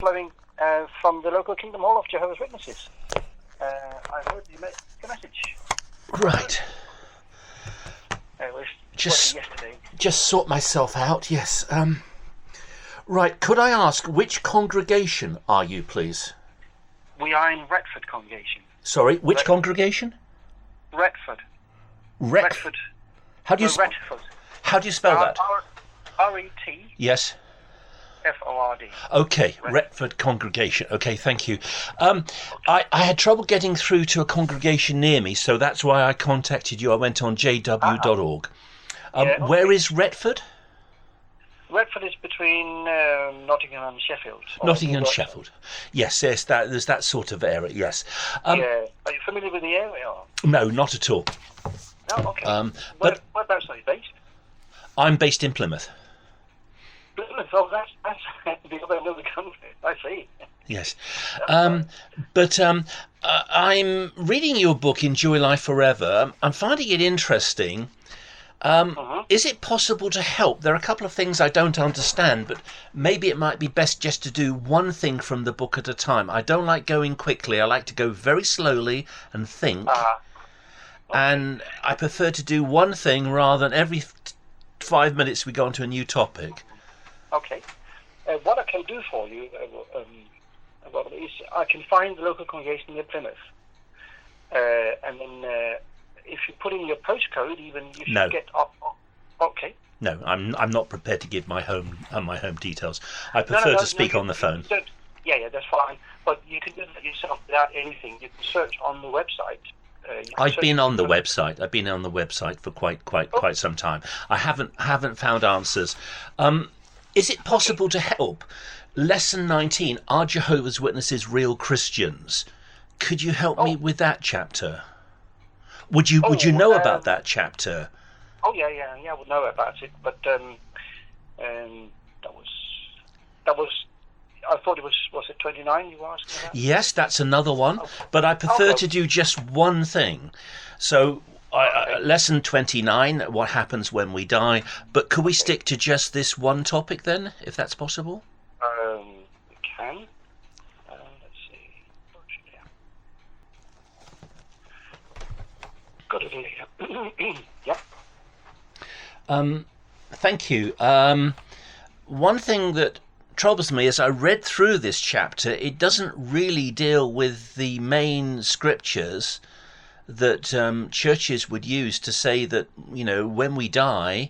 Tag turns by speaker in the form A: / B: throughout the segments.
A: flowing from the local Kingdom Hall of Jehovah's Witnesses. I heard you make the message.
B: Right.
A: It was
B: Just
A: yesterday.
B: Just sort myself out, yes. Right, could I ask, which congregation are you, please?
A: We are in Retford congregation.
B: Sorry, which congregation?
A: Retford.
B: Retford. How do you
A: Retford.
B: How do you spell that?
A: R-E-T.
B: Yes.
A: F-O-R-D.
B: Okay, Retford congregation. Okay, thank you. I had trouble getting through to a congregation near me, so that's why I contacted you. I went on jw.org. Where is Retford?
A: Retford is between Nottingham and Sheffield.
B: Nottingham and Sheffield. Yes, there's that sort of area, yes.
A: Are you familiar with the area? Or?
B: No, not at all.
A: No, okay. Whereabouts are you based?
B: I'm based in Plymouth.
A: Plymouth, oh, that's the other end of the country. I see.
B: Yes. But I'm reading your book, Enjoy Life Forever. I'm finding it interesting. Is it possible to help? There are a couple of things I don't understand, but maybe it might be best just to do one thing from the book at a time. I don't like going quickly. I like to go very slowly and think. And I prefer to do one thing rather than every 5 minutes we go on to a new topic.
A: Okay. What I can do for you is I can find the local congregation near Plymouth. And then if you put in your postcode, even you should get up. Okay.
B: No, I'm not prepared to give my home details. I prefer to speak on the phone.
A: Yeah, that's fine. But you can do that yourself without anything. You can search on the website.
B: I've been on the website. I've been on the website for quite some time. I haven't found answers. Is it possible to help? Lesson 19: Are Jehovah's Witnesses real Christians? Could you help me with that chapter? Would you know about that chapter?
A: Oh yeah, I would know about it. But that was. I thought it was it 29 you were asking about?
B: Yes, that's another one. But I prefer to do just one thing. So. Lesson 29, what happens when we die. But could we stick to just this one topic then, if that's possible?
A: We can. Let's see. Got it here. Yeah.
B: Thank you. One thing that troubles me as I read through this chapter, it doesn't really deal with the main scriptures that churches would use to say that, when we die,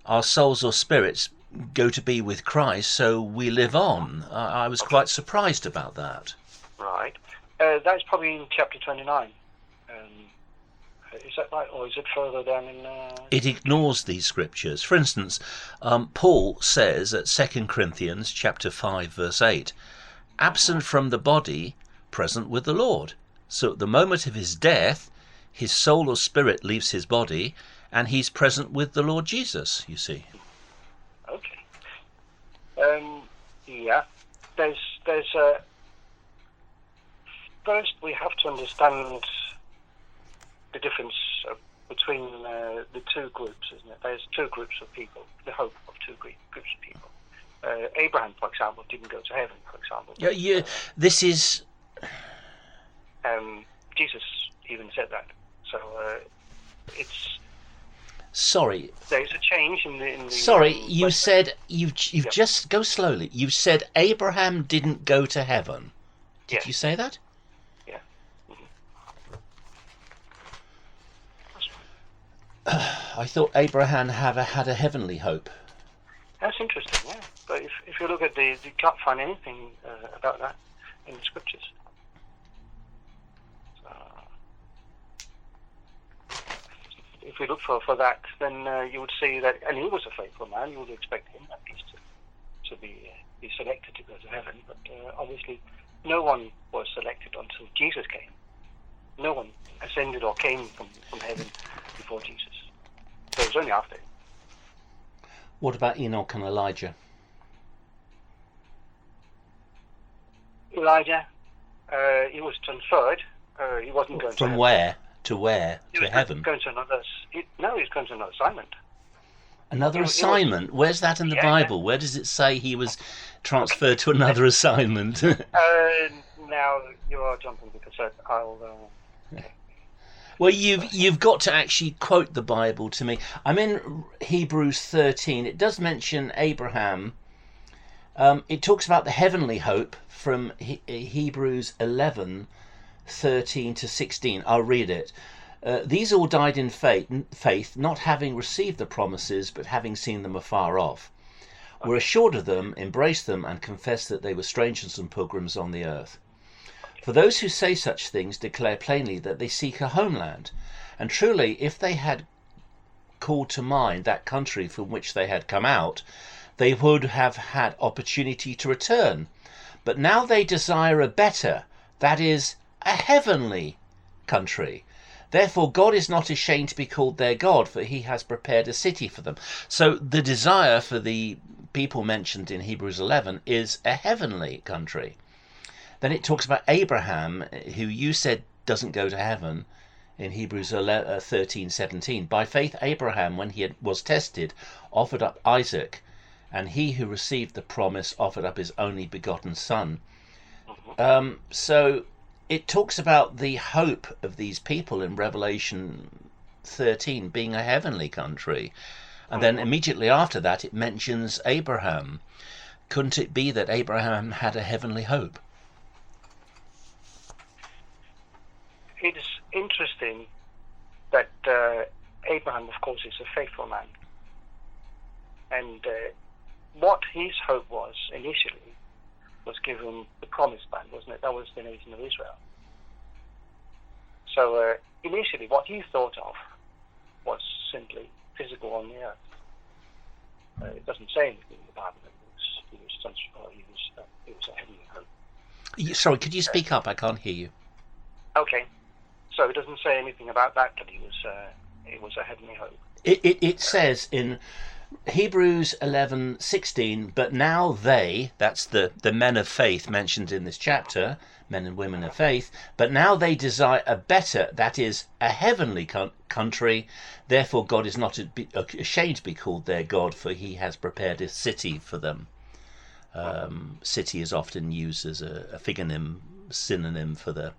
B: our souls or spirits go to be with Christ, so we live on. I was quite surprised about that.
A: Right. That's probably in chapter 29. Is that right, or is it further down in...
B: It ignores these scriptures. For instance, Paul says at 2 Corinthians chapter 5, verse 8, absent from the body, present with the Lord. So at the moment of his death, his soul or spirit leaves his body, and he's present with the Lord Jesus, you see.
A: Okay. Yeah. There's first we have to understand the difference between the two groups, isn't it? There's two groups of people, the hope of two groups of people. Abraham, for example, didn't go to heaven, for example.
B: Yeah, this is...
A: Jesus even said that. So it's...
B: Sorry.
A: There's a change in the
B: Sorry, you said... You've just... Go slowly. You said Abraham didn't go to heaven. Did you say that?
A: Yeah.
B: I thought Abraham had a heavenly hope.
A: That's interesting, yeah. But if you look at you can't find anything about that in the scriptures. If we look for that, then you would see that, and he was a faithful man. You would expect him at least to be selected to go to heaven. But obviously, no one was selected until Jesus came. No one ascended or came from heaven before Jesus. So it was only after him.
B: What about Enoch and Elijah?
A: Elijah, he was transferred. He wasn't going to
B: From
A: heaven.
B: where? To where? To heaven?
A: He was going to another assignment.
B: Another assignment? Where's that in the Bible? Where does it say he was transferred to another assignment?
A: Now you are jumping because I'll.
B: Well, you've got to actually quote the Bible to me. I'm in Hebrews 13. It does mention Abraham. It talks about the heavenly hope from Hebrews 11, 13 to 16. I'll read it. These all died in faith, not having received the promises, but having seen them afar off, were assured of them, embraced them, and confessed that they were strangers and pilgrims on the earth. For those who say such things declare plainly that they seek a homeland. And truly, if they had called to mind that country from which they had come out, they would have had opportunity to return. But now they desire a better, that is, a heavenly country. Therefore God is not ashamed to be called their God, for he has prepared a city for them. So the desire for the people mentioned in Hebrews 11 is a heavenly country. Then it talks about Abraham, who you said doesn't go to heaven, in Hebrews 13:17. By faith Abraham, when he was tested, offered up Isaac, and he who received the promise offered up his only begotten son. So it talks about the hope of these people in Revelation 13 being a heavenly country. And then immediately after that it mentions Abraham. Couldn't it be that Abraham had a heavenly hope?
A: It is interesting that Abraham, of course, is a faithful man. And what his hope was initially was given the promised land, wasn't it? That was the nation of Israel. So initially what he thought of was simply physical on the earth. It doesn't say anything in the Bible that he was a heavenly hope.
B: Sorry, could you speak up? I can't hear you.
A: Okay. So it doesn't say anything about that he was a heavenly hope.
B: It says in Hebrews 11:16, but now they, that's the men of faith mentioned in this chapter, men and women of faith, but now they desire a better, that is, a heavenly country. Therefore God is not ashamed to be called their God, for he has prepared a city for them. City is often used as a synonym for the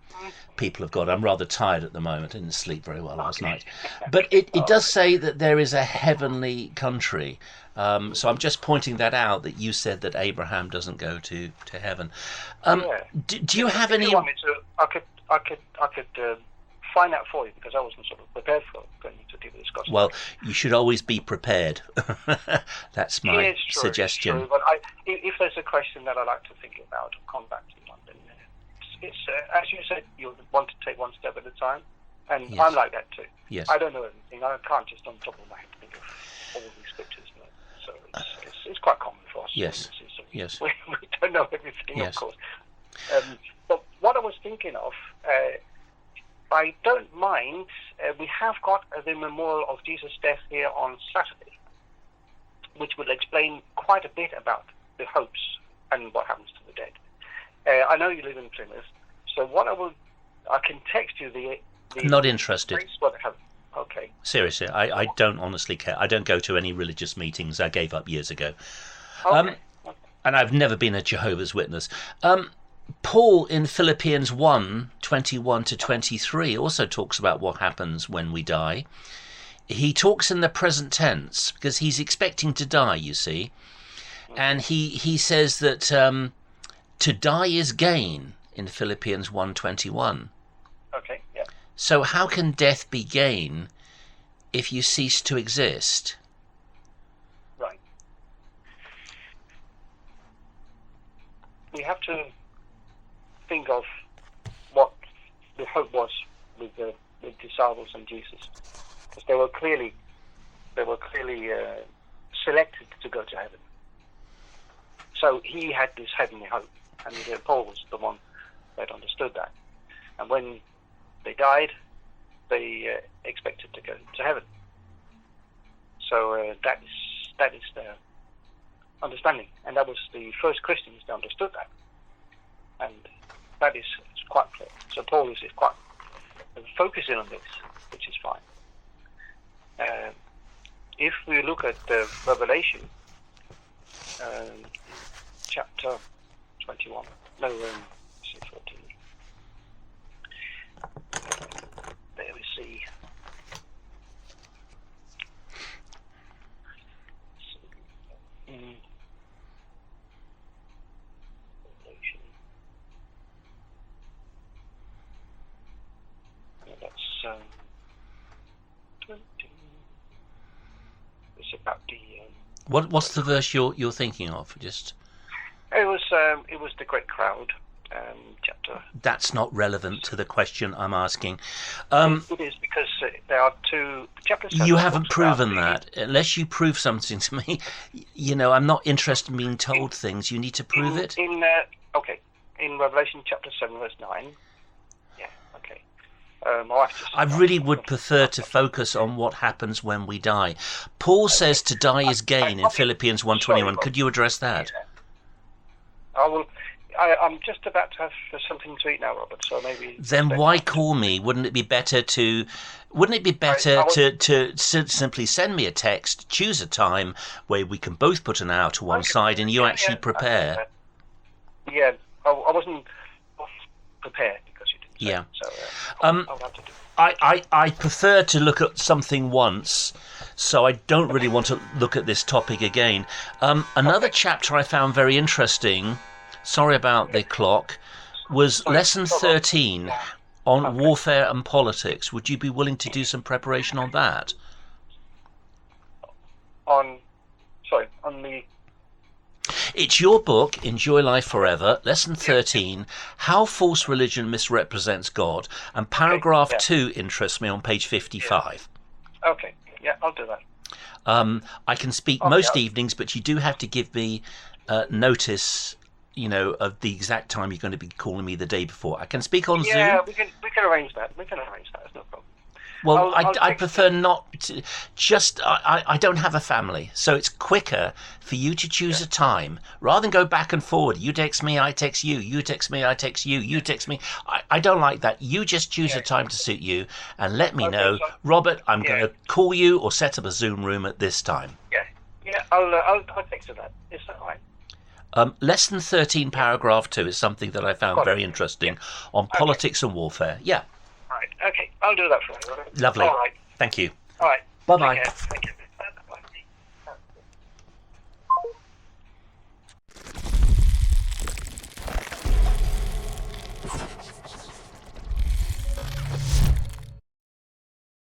B: people of God. I'm rather tired at the moment. I didn't sleep very well last night. But it does say that there is a heavenly country. So I'm just pointing that out, that you said that Abraham doesn't go to heaven. Do you have any...
A: I could find out for you, because I wasn't sort of prepared for going to deal with this gospel.
B: Well, you should always be prepared. That's my suggestion.
A: It's true, but if there's a question that I like to think about or come back to one, then it's as you said, you want to take one step at a time, and yes. I'm like that too.
B: Yes.
A: I don't know everything. I can't just on top of my head think of all these scriptures. So it's quite common for us.
B: Yes.
A: So
B: yes.
A: We don't know everything,
B: yes.
A: of course. But what I was thinking of, I don't mind. We have got the memorial of Jesus' death here on Saturday, which will explain quite a bit about the hopes and what happens to the dead. I know you live in Plymouth, so I can text you the
B: I'm not interested.
A: Okay.
B: Seriously, I don't honestly care. I don't go to any religious meetings. I gave up years ago.
A: Okay.
B: And I've never been a Jehovah's Witness. Paul in Philippians 1:21 to 23 also talks about what happens when we die. He talks in the present tense because he's expecting to die, you see. And he says that to die is gain in Philippians 1:21.
A: Okay, yeah.
B: So how can death be gain if you cease to exist?
A: Right. We have to think of what the hope was with the disciples and Jesus, because they were clearly selected to go to heaven. So he had this heavenly hope, and Paul was the one that understood that. And when they died, they expected to go to heaven. So that is their understanding, and that was the first Christians that understood that, and that is quite clear. So Paul is quite focusing on this, which is fine. if we look at Revelation, chapter 21, no, 14. There we see. Revelation. Yeah, that's 20. It's about the.
B: What's the verse you're thinking of? Just.
A: It was the great crowd. Chapter.
B: That's not relevant to the question I'm asking.
A: It is, because there are two chapters.
B: You haven't proven that. Unless you prove something to me, I'm not interested in being told things. You need to prove it.
A: Okay. In Revelation chapter 7, verse 9. Yeah. Okay.
B: I really would prefer to focus on what happens when we die. Paul says to die is gain in Philippians 1:21. Could you address that?
A: Yeah. I will. I'm just about to have something to eat now, Robert. So maybe.
B: Then why call me? Wouldn't it be better to simply send me a text, choose a time where we can both put an hour to one side, and you actually prepare?
A: Yeah, I wasn't prepared because you didn't.
B: Yeah.
A: So I'll have to do it.
B: I prefer to look at something once, so I don't really want to look at this topic again. Another chapter I found very interesting. Sorry about the clock. Was lesson 13 on warfare and politics. Would you be willing to do some preparation on that?
A: On the.
B: It's your book, Enjoy Life Forever, lesson 13, How False Religion Misrepresents God, and paragraph 2 interests me on page 55.
A: Okay, yeah, I'll do that.
B: I can speak most evenings, but you do have to give me notice, of the exact time you're going to be calling me the day before. I can speak on Zoom.
A: Yeah, we can arrange that. It's no problem.
B: Well, I prefer not to. I don't have a family, so it's quicker for you to choose a time rather than go back and forward. You text me, I text you. You text me, I text you. You text me. I don't like that. You just choose a time to suit you and let me know, Robert. I'm going to call you or set up a Zoom room at this time.
A: Yeah. I'll text you that. Is that right?
B: Lesson 13, paragraph 2 is something that I found very interesting on politics and warfare. Yeah.
A: Right. Okay. I'll do that for you.
B: Lovely.
A: All right.
B: Thank you.
A: All right.
B: Bye-bye.
A: Take care. Thank you.